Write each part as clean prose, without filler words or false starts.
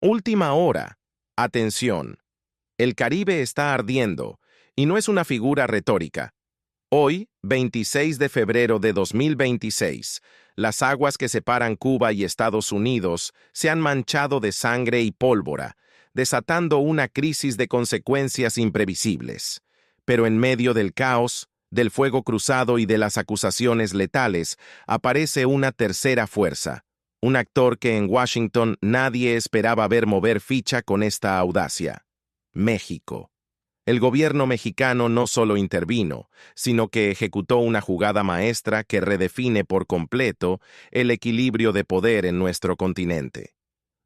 Última hora. Atención. El Caribe está ardiendo, y no es una figura retórica. Hoy, 26 de febrero de 2026, las aguas que separan Cuba y Estados Unidos se han manchado de sangre y pólvora, desatando una crisis de consecuencias imprevisibles. Pero en medio del caos, del fuego cruzado y de las acusaciones letales, aparece una tercera fuerza, un actor que en Washington nadie esperaba ver mover ficha con esta audacia: México. El gobierno mexicano no solo intervino, sino que ejecutó una jugada maestra que redefine por completo el equilibrio de poder en nuestro continente.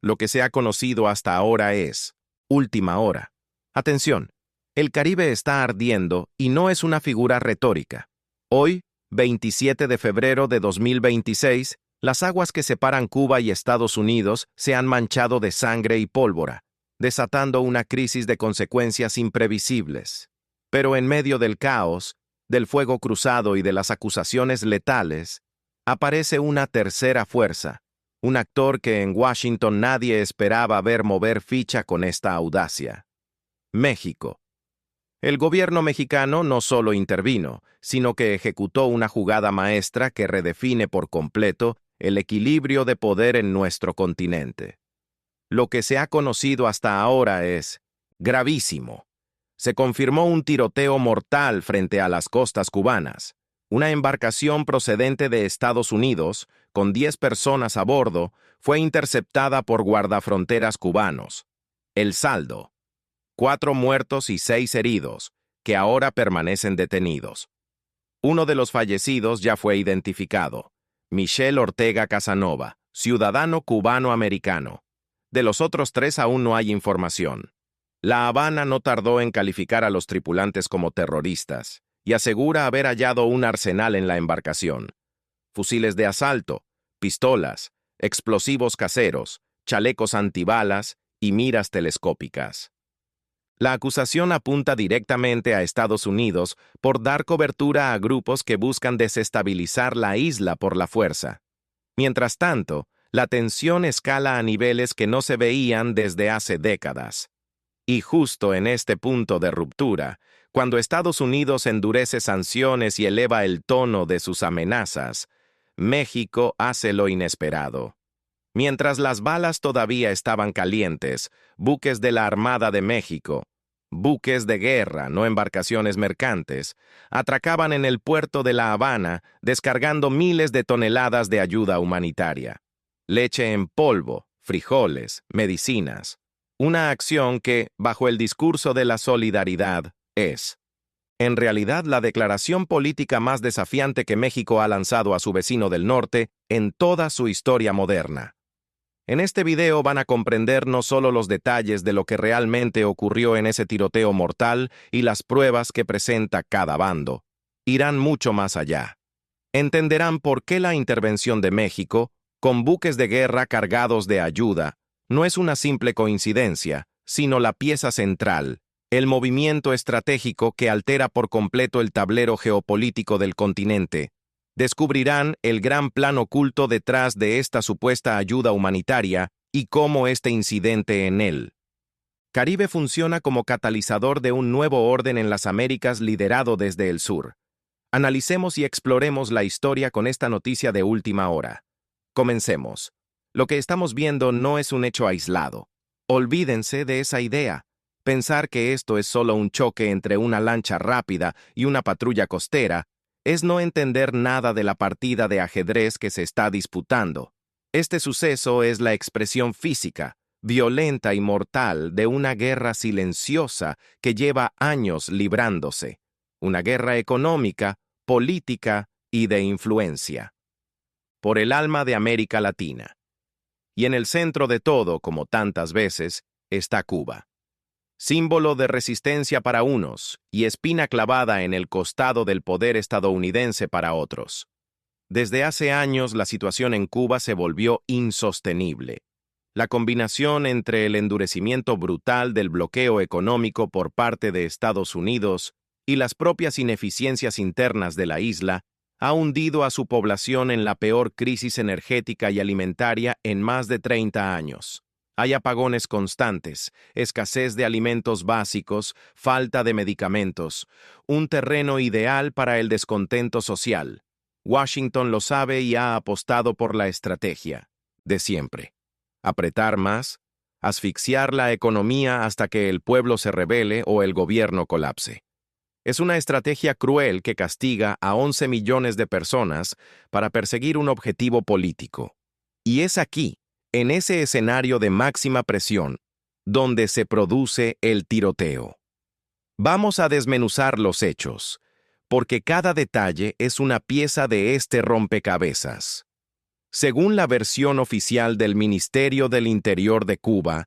Lo que se ha conocido hasta ahora es última hora. Atención, el Caribe está ardiendo y no es una figura retórica. Hoy, 27 de febrero de 2026, las aguas que separan Cuba y Estados Unidos se han manchado de sangre y pólvora, desatando una crisis de consecuencias imprevisibles. Pero en medio del caos, del fuego cruzado y de las acusaciones letales, aparece una tercera fuerza, un actor que en Washington nadie esperaba ver mover ficha con esta audacia: México. El gobierno mexicano no solo intervino, sino que ejecutó una jugada maestra que redefine por completo el equilibrio de poder en nuestro continente. Lo que se ha conocido hasta ahora es gravísimo. Se confirmó un tiroteo mortal frente a las costas cubanas. Una embarcación procedente de Estados Unidos, con 10 personas a bordo, fue interceptada por guardafronteras cubanos. El saldo: 4 muertos y 6 heridos, que ahora permanecen detenidos. Uno de los fallecidos ya fue identificado: Michelle Ortega Casanova, ciudadano cubano-americano. De los otros 3 aún no hay información. La Habana no tardó en calificar a los tripulantes como terroristas y asegura haber hallado un arsenal en la embarcación: fusiles de asalto, pistolas, explosivos caseros, chalecos antibalas y miras telescópicas. La acusación apunta directamente a Estados Unidos por dar cobertura a grupos que buscan desestabilizar la isla por la fuerza. Mientras tanto, la tensión escala a niveles que no se veían desde hace décadas. Y justo en este punto de ruptura, cuando Estados Unidos endurece sanciones y eleva el tono de sus amenazas, México hace lo inesperado. Mientras las balas todavía estaban calientes, buques de la Armada de México, buques de guerra, no embarcaciones mercantes, atracaban en el puerto de La Habana, descargando miles de toneladas de ayuda humanitaria. Leche en polvo, frijoles, medicinas. Una acción que, bajo el discurso de la solidaridad, es, en realidad, la declaración política más desafiante que México ha lanzado a su vecino del norte en toda su historia moderna. En este video van a comprender no solo los detalles de lo que realmente ocurrió en ese tiroteo mortal y las pruebas que presenta cada bando. Irán mucho más allá. Entenderán por qué la intervención de México, con buques de guerra cargados de ayuda, no es una simple coincidencia, sino la pieza central, el movimiento estratégico que altera por completo el tablero geopolítico del continente. Descubrirán el gran plan oculto detrás de esta supuesta ayuda humanitaria y cómo este incidente en él. Caribe funciona como catalizador de un nuevo orden en las Américas liderado desde el sur. Analicemos y exploremos la historia con esta noticia de última hora. Comencemos. Lo que estamos viendo no es un hecho aislado. Olvídense de esa idea. Pensar que esto es solo un choque entre una lancha rápida y una patrulla costera es no entender nada de la partida de ajedrez que se está disputando. Este suceso es la expresión física, violenta y mortal de una guerra silenciosa que lleva años librándose. Una guerra económica, política y de influencia. Por el alma de América Latina. Y en el centro de todo, como tantas veces, está Cuba. Símbolo de resistencia para unos y espina clavada en el costado del poder estadounidense para otros. Desde hace años la situación en Cuba se volvió insostenible. La combinación entre el endurecimiento brutal del bloqueo económico por parte de Estados Unidos y las propias ineficiencias internas de la isla ha hundido a su población en la peor crisis energética y alimentaria en más de 30 años. Hay apagones constantes, escasez de alimentos básicos, falta de medicamentos, un terreno ideal para el descontento social. Washington lo sabe y ha apostado por la estrategia de siempre. Apretar más, asfixiar la economía hasta que el pueblo se rebele o el gobierno colapse. Es una estrategia cruel que castiga a 11 millones de personas para perseguir un objetivo político. Y es aquí, en ese escenario de máxima presión, donde se produce el tiroteo. Vamos a desmenuzar los hechos, porque cada detalle es una pieza de este rompecabezas. Según la versión oficial del Ministerio del Interior de Cuba,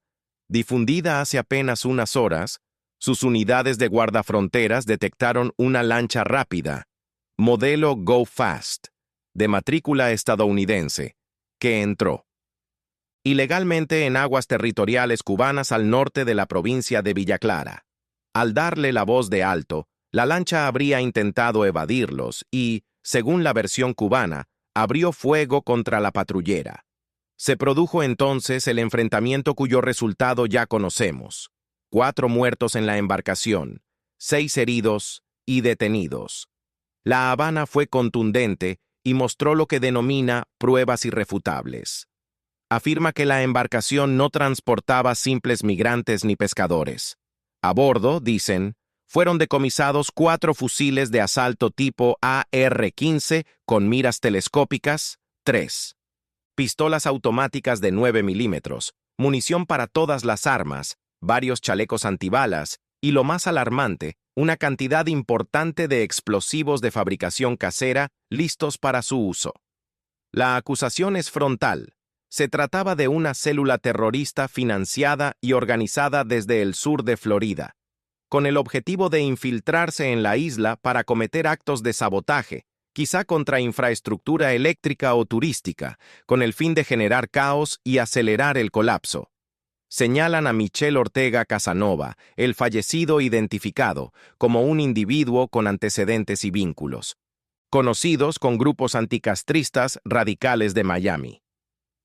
difundida hace apenas unas horas, sus unidades de guardafronteras detectaron una lancha rápida, modelo Go Fast, de matrícula estadounidense, que entró ilegalmente en aguas territoriales cubanas al norte de la provincia de Villa Clara. Al darle la voz de alto, la lancha habría intentado evadirlos y, según la versión cubana, abrió fuego contra la patrullera. Se produjo entonces el enfrentamiento cuyo resultado ya conocemos. 4 muertos en la embarcación, 6 heridos y detenidos. La Habana fue contundente y mostró lo que denomina pruebas irrefutables. Afirma que la embarcación no transportaba simples migrantes ni pescadores. A bordo, dicen, fueron decomisados 4 fusiles de asalto tipo AR-15 con miras telescópicas, 3 pistolas automáticas de 9 milímetros, munición para todas las armas, varios chalecos antibalas y, lo más alarmante, una cantidad importante de explosivos de fabricación casera listos para su uso. La acusación es frontal. Se trataba de una célula terrorista financiada y organizada desde el sur de Florida, con el objetivo de infiltrarse en la isla para cometer actos de sabotaje, quizá contra infraestructura eléctrica o turística, con el fin de generar caos y acelerar el colapso. Señalan a Michel Ortega Casanova, el fallecido identificado, como un individuo con antecedentes y vínculos, conocidos con grupos anticastristas radicales de Miami.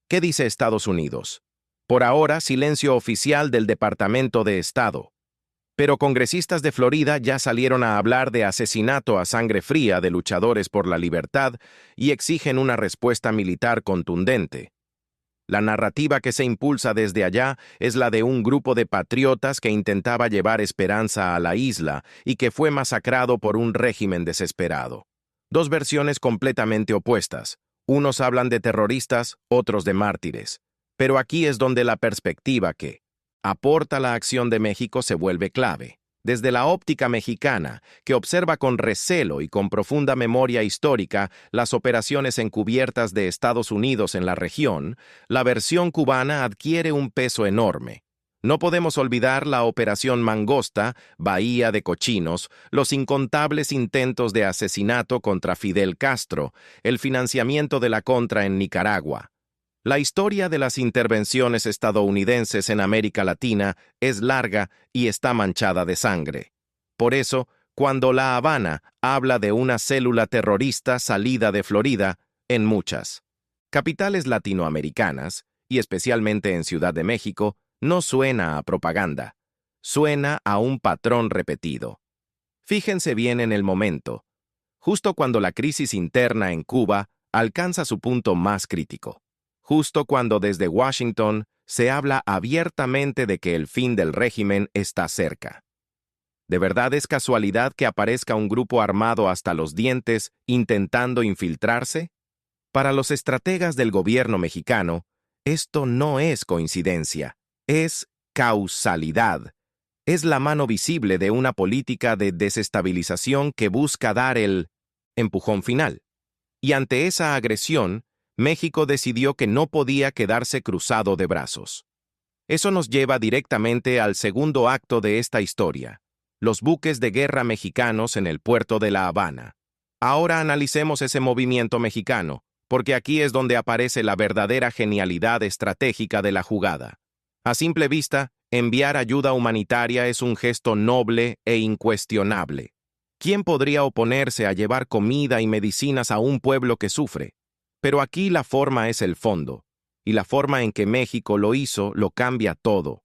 ¿Qué dice Estados Unidos? Por ahora, silencio oficial del Departamento de Estado. Pero congresistas de Florida ya salieron a hablar de asesinato a sangre fría de luchadores por la libertad y exigen una respuesta militar contundente. La narrativa que se impulsa desde allá es la de un grupo de patriotas que intentaba llevar esperanza a la isla y que fue masacrado por un régimen desesperado. 2 versiones completamente opuestas. Unos hablan de terroristas, otros de mártires. Pero aquí es donde la perspectiva que aporta la acción de México se vuelve clave. Desde la óptica mexicana, que observa con recelo y con profunda memoria histórica las operaciones encubiertas de Estados Unidos en la región, la versión cubana adquiere un peso enorme. No podemos olvidar la Operación Mangosta, Bahía de Cochinos, los incontables intentos de asesinato contra Fidel Castro, el financiamiento de la Contra en Nicaragua. La historia de las intervenciones estadounidenses en América Latina es larga y está manchada de sangre. Por eso, cuando La Habana habla de una célula terrorista salida de Florida, en muchas capitales latinoamericanas, y especialmente en Ciudad de México, no suena a propaganda, suena a un patrón repetido. Fíjense bien en el momento, justo cuando la crisis interna en Cuba alcanza su punto más crítico. Justo cuando desde Washington se habla abiertamente de que el fin del régimen está cerca. ¿De verdad es casualidad que aparezca un grupo armado hasta los dientes intentando infiltrarse? Para los estrategas del gobierno mexicano, esto no es coincidencia, es causalidad. Es la mano visible de una política de desestabilización que busca dar el empujón final. Y ante esa agresión, México decidió que no podía quedarse cruzado de brazos. Eso nos lleva directamente al segundo acto de esta historia, los buques de guerra mexicanos en el puerto de La Habana. Ahora analicemos ese movimiento mexicano, porque aquí es donde aparece la verdadera genialidad estratégica de la jugada. A simple vista, enviar ayuda humanitaria es un gesto noble e incuestionable. ¿Quién podría oponerse a llevar comida y medicinas a un pueblo que sufre? Pero aquí la forma es el fondo. y la forma en que México lo hizo lo cambia todo.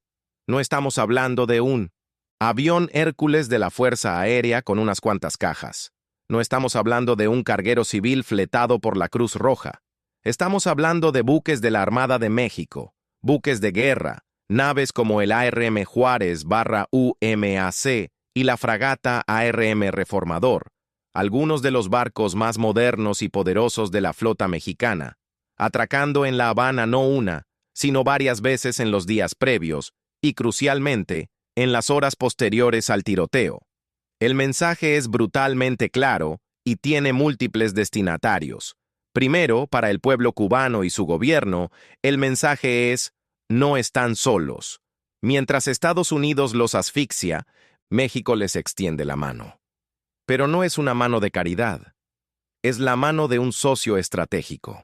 No estamos hablando de un avión Hércules de la Fuerza Aérea con unas cuantas cajas. No estamos hablando de un carguero civil fletado por la Cruz Roja. Estamos hablando de buques de la Armada de México, buques de guerra, naves como el ARM Juárez/UMAC y la fragata ARM Reformador, algunos de los barcos más modernos y poderosos de la flota mexicana, atracando en La Habana no una, sino varias veces en los días previos y, crucialmente, en las horas posteriores al tiroteo. El mensaje es brutalmente claro y tiene múltiples destinatarios. Primero, para el pueblo cubano y su gobierno, el mensaje es: no están solos. Mientras Estados Unidos los asfixia, México les extiende la mano. Pero no es una mano de caridad. Es la mano de un socio estratégico.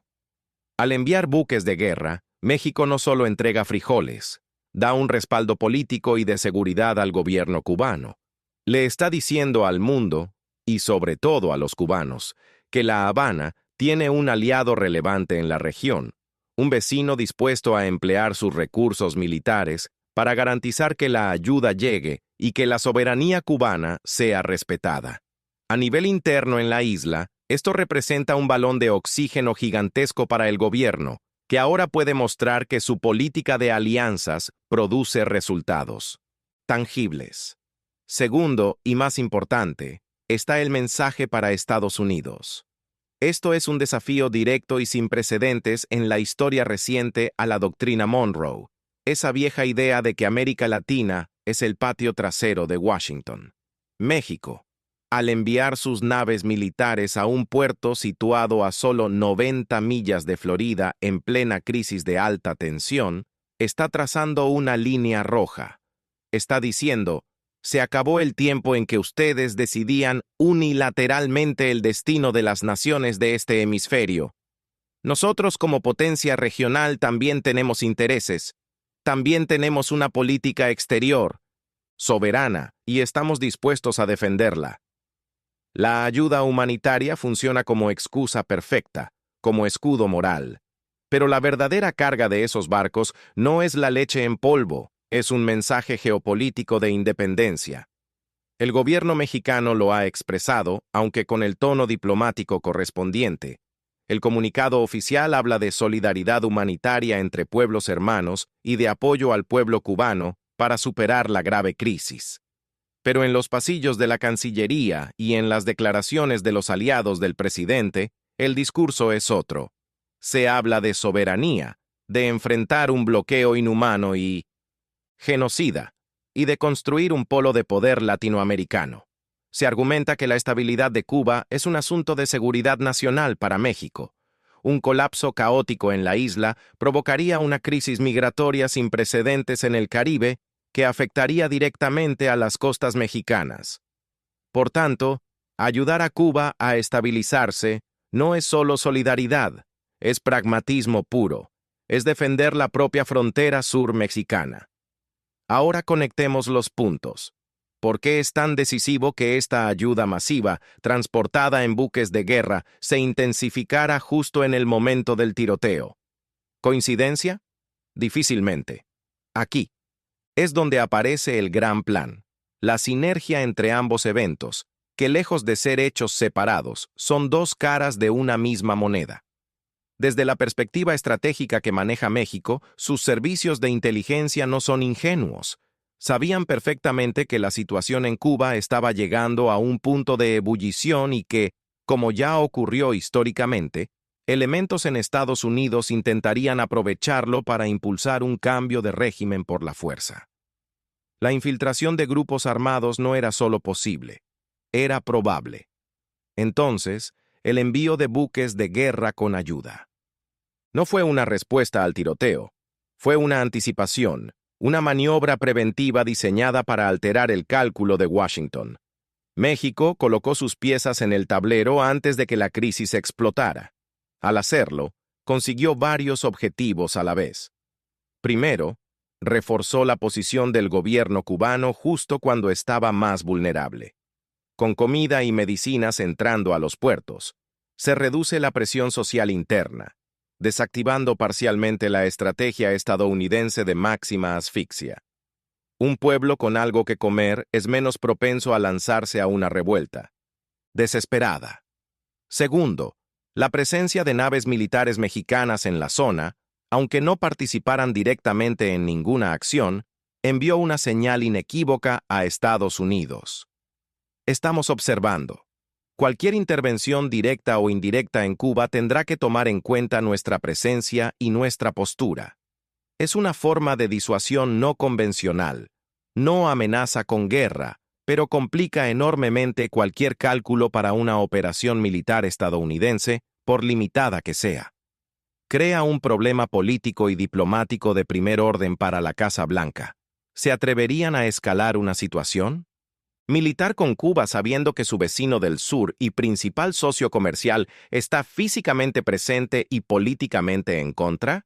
Al enviar buques de guerra, México no solo entrega frijoles, da un respaldo político y de seguridad al gobierno cubano. Le está diciendo al mundo, y sobre todo a los cubanos, que La Habana tiene un aliado relevante en la región, un vecino dispuesto a emplear sus recursos militares para garantizar que la ayuda llegue y que la soberanía cubana sea respetada. A nivel interno en la isla, esto representa un balón de oxígeno gigantesco para el gobierno, que ahora puede mostrar que su política de alianzas produce resultados tangibles. Segundo, y más importante, está el mensaje para Estados Unidos. Esto es un desafío directo y sin precedentes en la historia reciente a la doctrina Monroe, esa vieja idea de que América Latina es el patio trasero de Washington. México, al enviar sus naves militares a un puerto situado a solo 90 millas de Florida en plena crisis de alta tensión, está trazando una línea roja. Está diciendo: se acabó el tiempo en que ustedes decidían unilateralmente el destino de las naciones de este hemisferio. Nosotros como potencia regional también tenemos intereses, también tenemos una política exterior, soberana, y estamos dispuestos a defenderla. La ayuda humanitaria funciona como excusa perfecta, como escudo moral. Pero la verdadera carga de esos barcos no es la leche en polvo, es un mensaje geopolítico de independencia. El gobierno mexicano lo ha expresado, aunque con el tono diplomático correspondiente. El comunicado oficial habla de solidaridad humanitaria entre pueblos hermanos y de apoyo al pueblo cubano para superar la grave crisis. Pero en los pasillos de la Cancillería y en las declaraciones de los aliados del presidente, el discurso es otro. Se habla de soberanía, de enfrentar un bloqueo inhumano y genocida, y de construir un polo de poder latinoamericano. Se argumenta que la estabilidad de Cuba es un asunto de seguridad nacional para México. Un colapso caótico en la isla provocaría una crisis migratoria sin precedentes en el Caribe que afectaría directamente a las costas mexicanas. Por tanto, ayudar a Cuba a estabilizarse no es solo solidaridad, es pragmatismo puro, es defender la propia frontera sur mexicana. Ahora conectemos los puntos. ¿Por qué es tan decisivo que esta ayuda masiva, transportada en buques de guerra, se intensificara justo en el momento del tiroteo? ¿Coincidencia? Difícilmente. Aquí es donde aparece el gran plan, la sinergia entre ambos eventos, que lejos de ser hechos separados, son dos caras de una misma moneda. Desde la perspectiva estratégica que maneja México, sus servicios de inteligencia no son ingenuos. Sabían perfectamente que la situación en Cuba estaba llegando a un punto de ebullición y que, como ya ocurrió históricamente, elementos en Estados Unidos intentarían aprovecharlo para impulsar un cambio de régimen por la fuerza. La infiltración de grupos armados no era solo posible, era probable. Entonces, el envío de buques de guerra con ayuda. No fue una respuesta al tiroteo, fue una anticipación, una maniobra preventiva diseñada para alterar el cálculo de Washington. México colocó sus piezas en el tablero antes de que la crisis explotara. Al hacerlo, consiguió varios objetivos a la vez. Primero, reforzó la posición del gobierno cubano justo cuando estaba más vulnerable. Con comida y medicinas entrando a los puertos, se reduce la presión social interna. desactivando parcialmente la estrategia estadounidense de máxima asfixia. Un pueblo con algo que comer es menos propenso a lanzarse a una revuelta. Desesperada. Segundo, la presencia de naves militares mexicanas en la zona, aunque no participaran directamente en ninguna acción, envió una señal inequívoca a Estados Unidos. Estamos observando. Cualquier intervención directa o indirecta en Cuba tendrá que tomar en cuenta nuestra presencia y nuestra postura. Es una forma de disuasión no convencional. No amenaza con guerra, pero complica enormemente cualquier cálculo para una operación militar estadounidense, por limitada que sea. Crea un problema político y diplomático de primer orden para la Casa Blanca. ¿Se atreverían a escalar una situación? Militar con Cuba sabiendo que su vecino del sur y principal socio comercial está físicamente presente y políticamente en contra?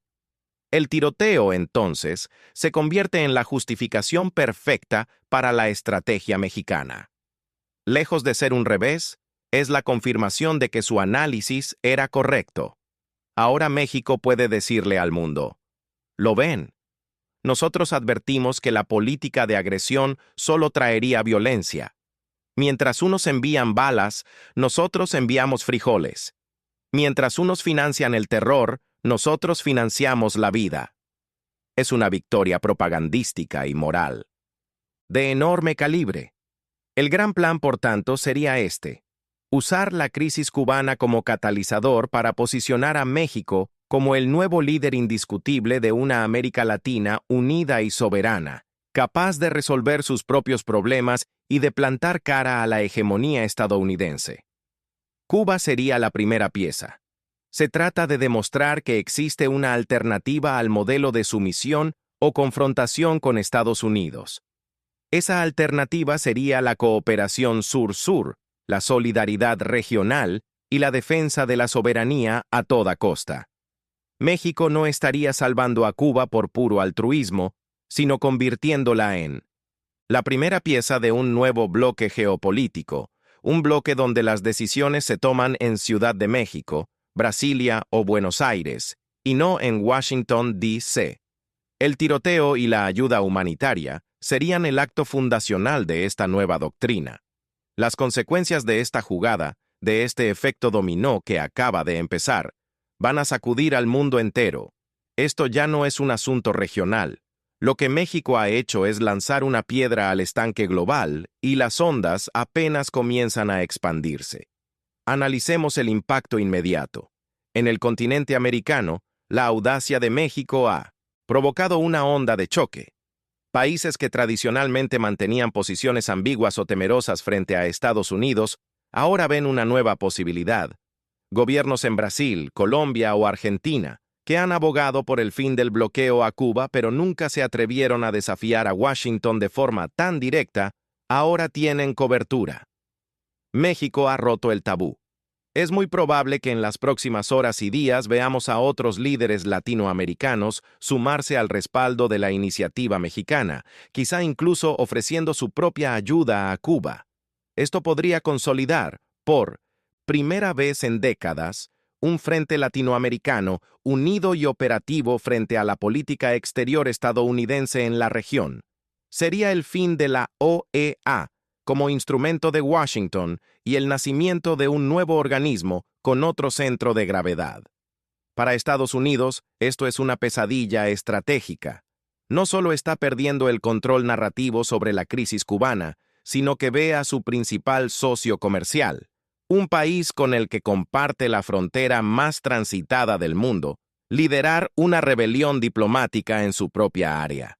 El tiroteo, entonces, se convierte en la justificación perfecta para la estrategia mexicana. Lejos de ser un revés, es la confirmación de que su análisis era correcto. Ahora México puede decirle al mundo: ¿lo ven? Nosotros advertimos que la política de agresión solo traería violencia. Mientras unos envían balas, nosotros enviamos frijoles. Mientras unos financian el terror, nosotros financiamos la vida. Es una victoria propagandística y moral. De enorme calibre. El gran plan, por tanto, sería este: usar la crisis cubana como catalizador para posicionar a México como el nuevo líder indiscutible de una América Latina unida y soberana, capaz de resolver sus propios problemas y de plantar cara a la hegemonía estadounidense. Cuba sería la primera pieza. Se trata de demostrar que existe una alternativa al modelo de sumisión o confrontación con Estados Unidos. Esa alternativa sería la cooperación sur-sur, la solidaridad regional y la defensa de la soberanía a toda costa. México no estaría salvando a Cuba por puro altruismo, sino convirtiéndola en la primera pieza de un nuevo bloque geopolítico, un bloque donde las decisiones se toman en Ciudad de México, Brasilia o Buenos Aires, y no en Washington, D.C. El tiroteo y la ayuda humanitaria serían el acto fundacional de esta nueva doctrina. Las consecuencias de esta jugada, de este efecto dominó que acaba de empezar, van a sacudir al mundo entero. Esto ya no es un asunto regional. Lo que México ha hecho es lanzar una piedra al estanque global y las ondas apenas comienzan a expandirse. Analicemos el impacto inmediato. En el continente americano, la audacia de México ha provocado una onda de choque. Países que tradicionalmente mantenían posiciones ambiguas o temerosas frente a Estados Unidos, ahora ven una nueva posibilidad. Gobiernos en Brasil, Colombia o Argentina, que han abogado por el fin del bloqueo a Cuba pero nunca se atrevieron a desafiar a Washington de forma tan directa, ahora tienen cobertura. México ha roto el tabú. Es muy probable que en las próximas horas y días veamos a otros líderes latinoamericanos sumarse al respaldo de la iniciativa mexicana, quizá incluso ofreciendo su propia ayuda a Cuba. Esto podría consolidar, por primera vez en décadas, un frente latinoamericano unido y operativo frente a la política exterior estadounidense en la región. Sería el fin de la OEA como instrumento de Washington y el nacimiento de un nuevo organismo con otro centro de gravedad. Para Estados Unidos, esto es una pesadilla estratégica. No solo está perdiendo el control narrativo sobre la crisis cubana, sino que ve a su principal socio comercial, un país con el que comparte la frontera más transitada del mundo, liderar una rebelión diplomática en su propia área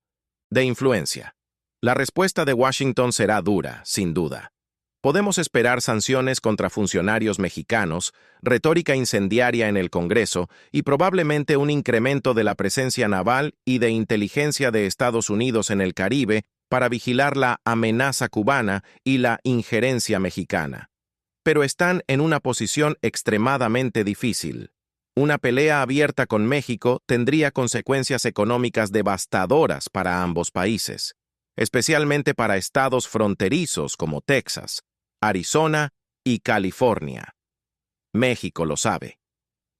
de influencia. La respuesta de Washington será dura, sin duda. Podemos esperar sanciones contra funcionarios mexicanos, retórica incendiaria en el Congreso y probablemente un incremento de la presencia naval y de inteligencia de Estados Unidos en el Caribe para vigilar la amenaza cubana y la injerencia mexicana. Pero están en una posición extremadamente difícil. Una pelea abierta con México tendría consecuencias económicas devastadoras para ambos países, especialmente para estados fronterizos como Texas, Arizona y California. México lo sabe.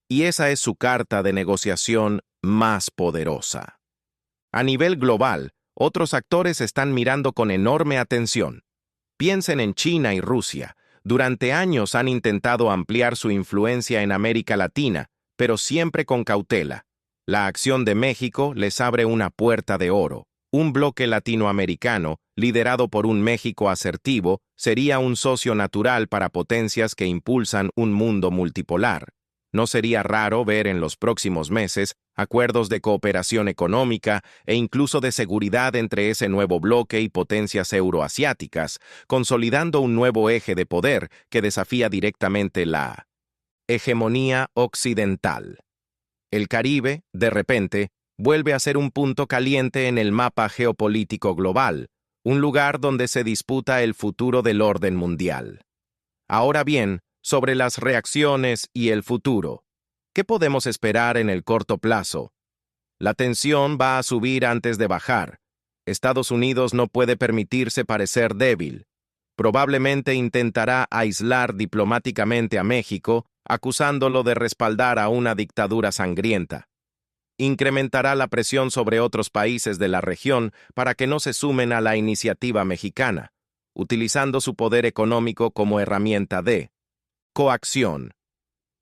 y esa es su carta de negociación más poderosa. A nivel global, otros actores están mirando con enorme atención. Piensen en China y Rusia. Durante años han intentado ampliar su influencia en América Latina, pero siempre con cautela. La acción de México les abre una puerta de oro. Un bloque latinoamericano, liderado por un México asertivo, sería un socio natural para potencias que impulsan un mundo multipolar. No sería raro ver en los próximos meses acuerdos de cooperación económica e incluso de seguridad entre ese nuevo bloque y potencias euroasiáticas, consolidando un nuevo eje de poder que desafía directamente la hegemonía occidental. El Caribe, de repente, vuelve a ser un punto caliente en el mapa geopolítico global, un lugar donde se disputa el futuro del orden mundial. Ahora bien, sobre las reacciones y el futuro, ¿qué podemos esperar en el corto plazo? La tensión va a subir antes de bajar. Estados Unidos no puede permitirse parecer débil. Probablemente intentará aislar diplomáticamente a México, acusándolo de respaldar a una dictadura sangrienta. Incrementará la presión sobre otros países de la región para que no se sumen a la iniciativa mexicana, utilizando su poder económico como herramienta de coacción.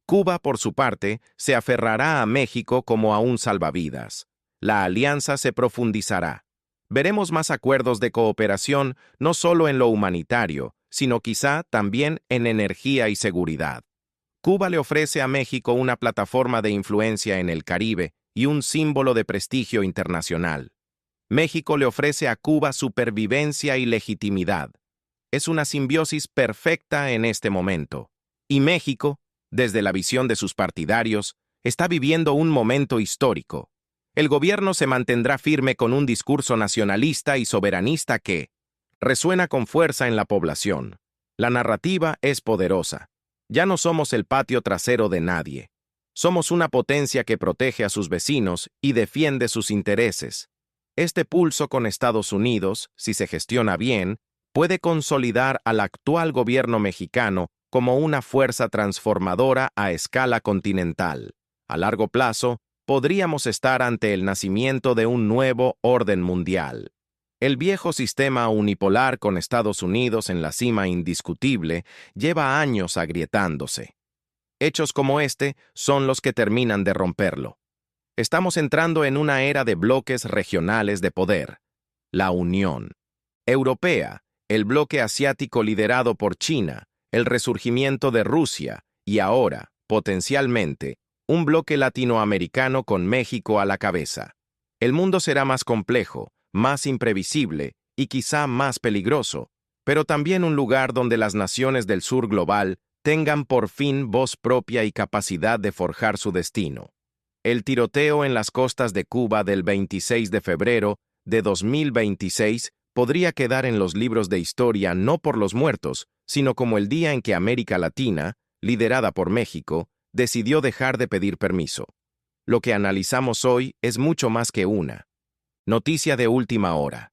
Cuba, por su parte, se aferrará a México como a un salvavidas. La alianza se profundizará. Veremos más acuerdos de cooperación no solo en lo humanitario, sino quizá también en energía y seguridad. Cuba le ofrece a México una plataforma de influencia en el Caribe y un símbolo de prestigio internacional. México le ofrece a Cuba supervivencia y legitimidad. Es una simbiosis perfecta en este momento. Y México, desde la visión de sus partidarios, está viviendo un momento histórico. El gobierno se mantendrá firme con un discurso nacionalista y soberanista que resuena con fuerza en la población. La narrativa es poderosa. Ya no somos el patio trasero de nadie. Somos una potencia que protege a sus vecinos y defiende sus intereses. Este pulso con Estados Unidos, si se gestiona bien, puede consolidar al actual gobierno mexicano como una fuerza transformadora a escala continental. A largo plazo, podríamos estar ante el nacimiento de un nuevo orden mundial. El viejo sistema unipolar con Estados Unidos en la cima indiscutible lleva años agrietándose. Hechos como este son los que terminan de romperlo. Estamos entrando en una era de bloques regionales de poder. La Unión Europea, el bloque asiático liderado por China, el resurgimiento de Rusia y ahora, potencialmente, un bloque latinoamericano con México a la cabeza. El mundo será más complejo, más imprevisible y quizá más peligroso, pero también un lugar donde las naciones del sur global tengan por fin voz propia y capacidad de forjar su destino. El tiroteo en las costas de Cuba del 26 de febrero de 2026 podría quedar en los libros de historia no por los muertos, sino como el día en que América Latina, liderada por México, decidió dejar de pedir permiso. Lo que analizamos hoy es mucho más que una noticia de última hora.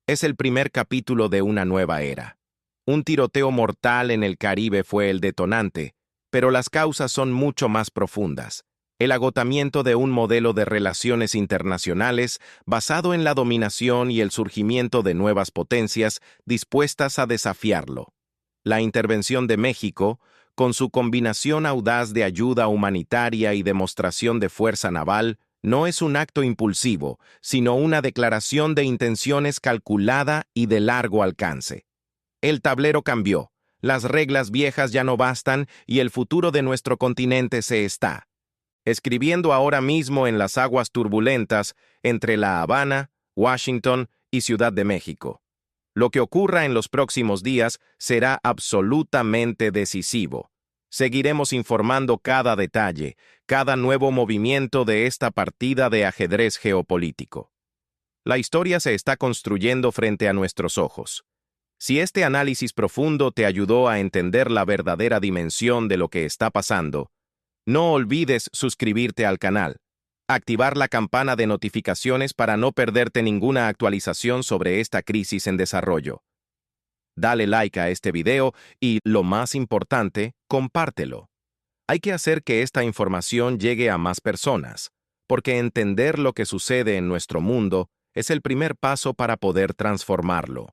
Es el primer capítulo de una nueva era. Un tiroteo mortal en el Caribe fue el detonante, pero las causas son mucho más profundas. El agotamiento de un modelo de relaciones internacionales basado en la dominación y el surgimiento de nuevas potencias dispuestas a desafiarlo. La intervención de México, con su combinación audaz de ayuda humanitaria y demostración de fuerza naval, no es un acto impulsivo, sino una declaración de intenciones calculada y de largo alcance. El tablero cambió, las reglas viejas ya no bastan y el futuro de nuestro continente se está escribiendo ahora mismo en las aguas turbulentas entre La Habana, Washington y Ciudad de México. Lo que ocurra en los próximos días será absolutamente decisivo. Seguiremos informando cada detalle, cada nuevo movimiento de esta partida de ajedrez geopolítico. La historia se está construyendo frente a nuestros ojos. Si este análisis profundo te ayudó a entender la verdadera dimensión de lo que está pasando, no olvides suscribirte al canal, activar la campana de notificaciones para no perderte ninguna actualización sobre esta crisis en desarrollo. Dale like a este video y, lo más importante, compártelo. Hay que hacer que esta información llegue a más personas, porque entender lo que sucede en nuestro mundo es el primer paso para poder transformarlo.